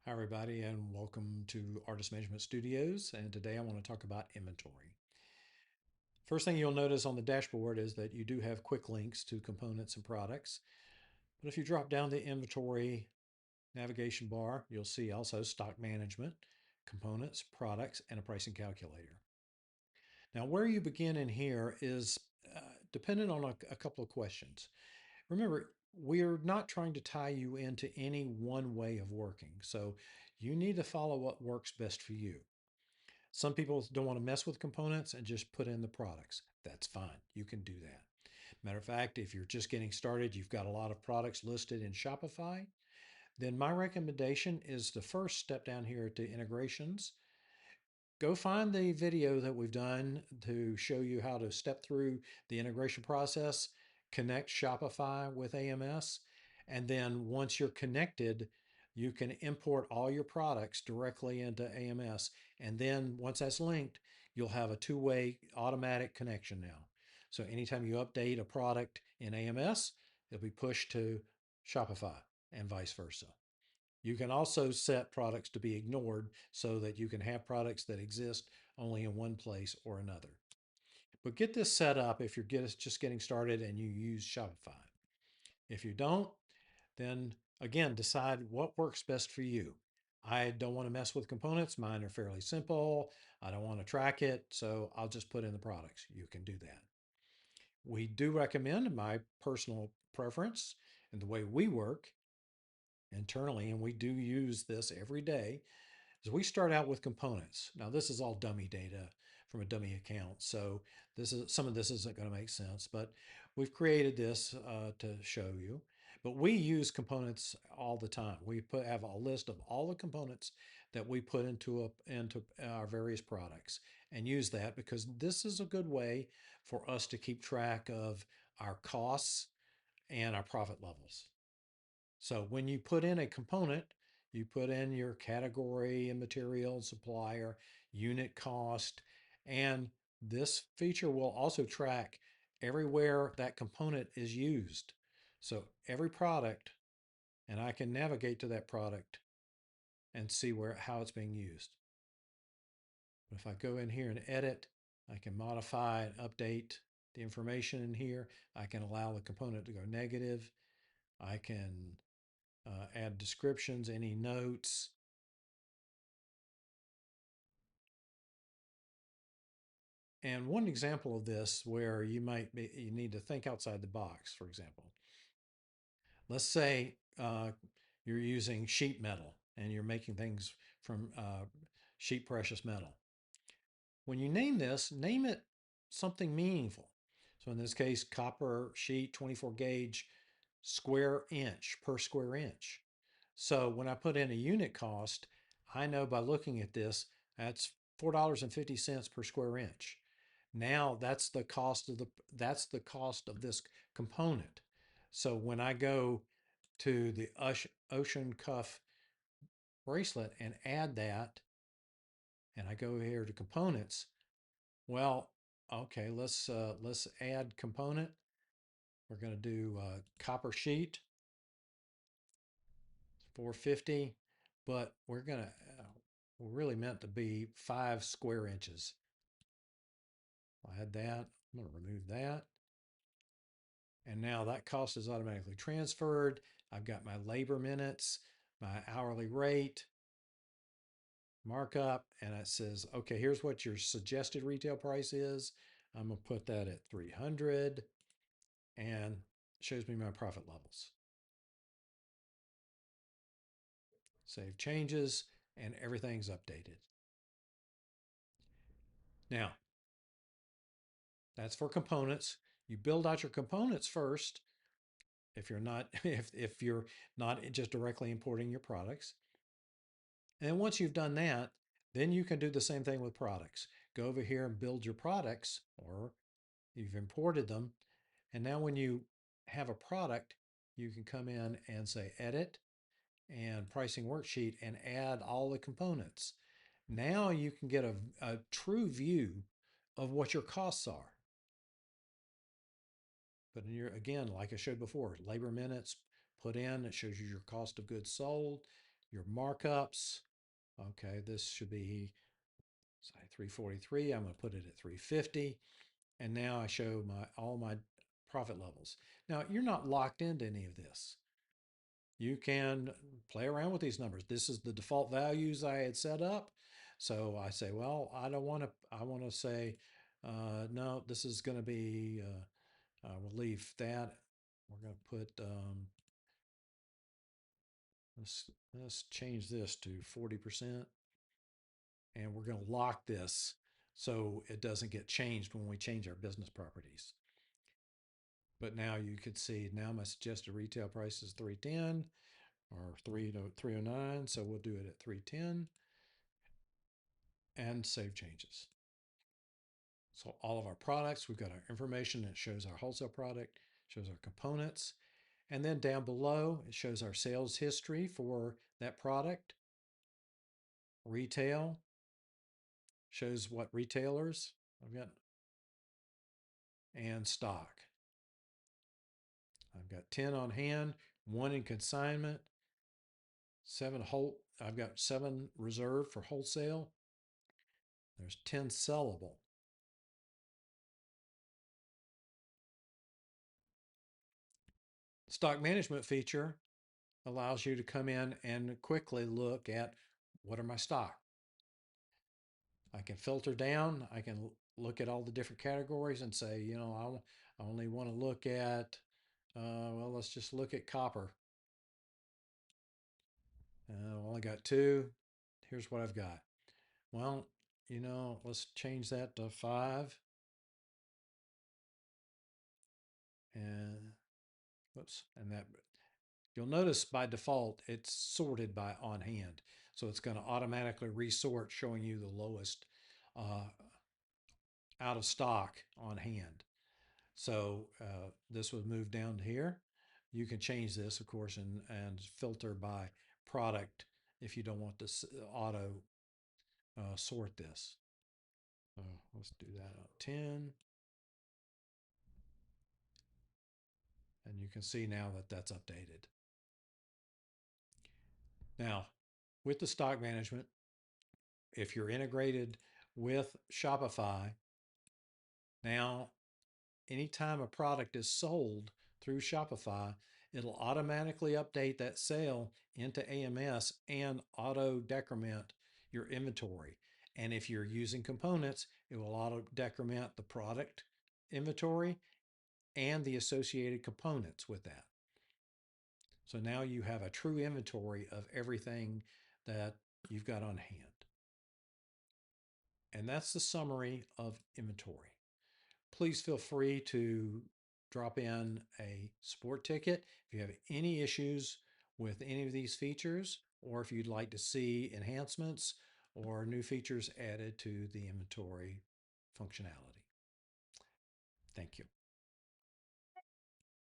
Hi, everybody, and welcome to Artist Management Studios. And today I want to talk about inventory. First thing you'll notice on the dashboard is that you do have quick links to components and products. But if you drop down the inventory navigation bar, you'll see also stock management, components, products, and a pricing calculator. Now, where you begin in here is dependent on a couple of questions. Remember, we're not trying to tie you into any one way of working. So you need to follow what works best for you. Some people don't want to mess with components and just put in the products. That's fine. You can do that. Matter of fact, if you're just getting started, you've got a lot of products listed in Shopify, then my recommendation is to first step down here to integrations. Go find the video that we've done to show you how to step through the integration process, connect Shopify with AMS, and then once you're connected, you can import all your products directly into AMS. And then once that's linked, you'll have a two-way automatic connection now. So anytime you update a product in AMS, it'll be pushed to Shopify and vice versa. You can also set products to be ignored so that you can have products that exist only in one place or another. But get this set up if you're just getting started and you use Shopify. If you don't, then again, decide what works best for you. I don't want to mess with components. Mine are fairly simple. I don't want to track it, so I'll just put in the products. You can do that. We do recommend my personal preference and the way we work internally, and we do use this every day, is we start out with components. Now, this is all dummy data from a dummy account, so some of this isn't going to make sense, but we've created this to show you. But we use components all the time. Have a list of all the components that we put into our various products and use that because this is a good way for us to keep track of our costs and our profit levels. So when you put in a component, you put in your category and material, supplier, unit cost, and this feature will also track everywhere that component is used. So every product, and I can navigate to that product and see how it's being used. But if I go in here and edit, I can modify and update the information in here. I can allow the component to go negative. I can add descriptions, any notes. And one example of this where you need to think outside the box, for example, let's say you're using sheet metal and you're making things from sheet precious metal. When you name this, name it something meaningful. So in this case, copper sheet, 24 gauge, square inch per square inch. So when I put in a unit cost, I know by looking at this, that's $4.50 per square inch. Now that's the cost of this component. So when I go to the ocean cuff bracelet and add that, and I go here to components, well, okay, let's add component. We're going to do copper sheet, 450, but we're really meant to be 5 square inches. I'll add that. I'm going to remove that. And now that cost is automatically transferred. I've got my labor minutes, my hourly rate, markup, and it says, okay, here's what your suggested retail price is. I'm going to put that at 300 and shows me my profit levels. Save changes, and everything's updated. Now, that's for components. You build out your components first if you're not if you're not just directly importing your products. And once you've done that, then you can do the same thing with products. Go over here and build your products, or you've imported them. And now when you have a product, you can come in and say edit and pricing worksheet and add all the components. Now you can get a true view of what your costs are. But in again, like I showed before, labor minutes put in, it shows you your cost of goods sold, your markups. Okay, this should be say 343. I'm going to put it at 350. And now I show all my profit levels. Now, you're not locked into any of this. You can play around with these numbers. This is the default values I had set up. So I say, well, I don't want to, I want to say, no, this is going to be, we'll leave that. We're going to put, let's change this to 40%. And we're going to lock this so it doesn't get changed when we change our business properties. But now you could see now my suggested retail price is 310 or 309. So we'll do it at 310 and save changes. So all of our products, we've got our information. It shows our wholesale product, shows our components. And then down below, it shows our sales history for that product. Retail shows what retailers I've got, and stock. I've got 10 on hand, 1 in consignment, 7 I've got 7 reserved for wholesale. There's 10 sellable. Stock management feature allows you to come in and quickly look at what are my stock. I can filter down. I can look at all the different categories and say, I only want to look at, well, let's just look at copper. I only got 2. Here's what I've got. Well, let's change that to 5. And whoops, and that you'll notice by default it's sorted by on hand. So it's going to automatically resort, showing you the lowest uh, out of stock on hand. So this would move down to here. You can change this, of course, and filter by product if you don't want to auto sort this. So let's do that on 10. And you can see now that that's updated. Now, with the stock management, if you're integrated with Shopify, now anytime a product is sold through Shopify, it'll automatically update that sale into AMS and auto decrement your inventory. And if you're using components, it will auto decrement the product inventory and the associated components with that. So now you have a true inventory of everything that you've got on hand. And that's the summary of inventory. Please feel free to drop in a support ticket if you have any issues with any of these features, or if you'd like to see enhancements or new features added to the inventory functionality. Thank you.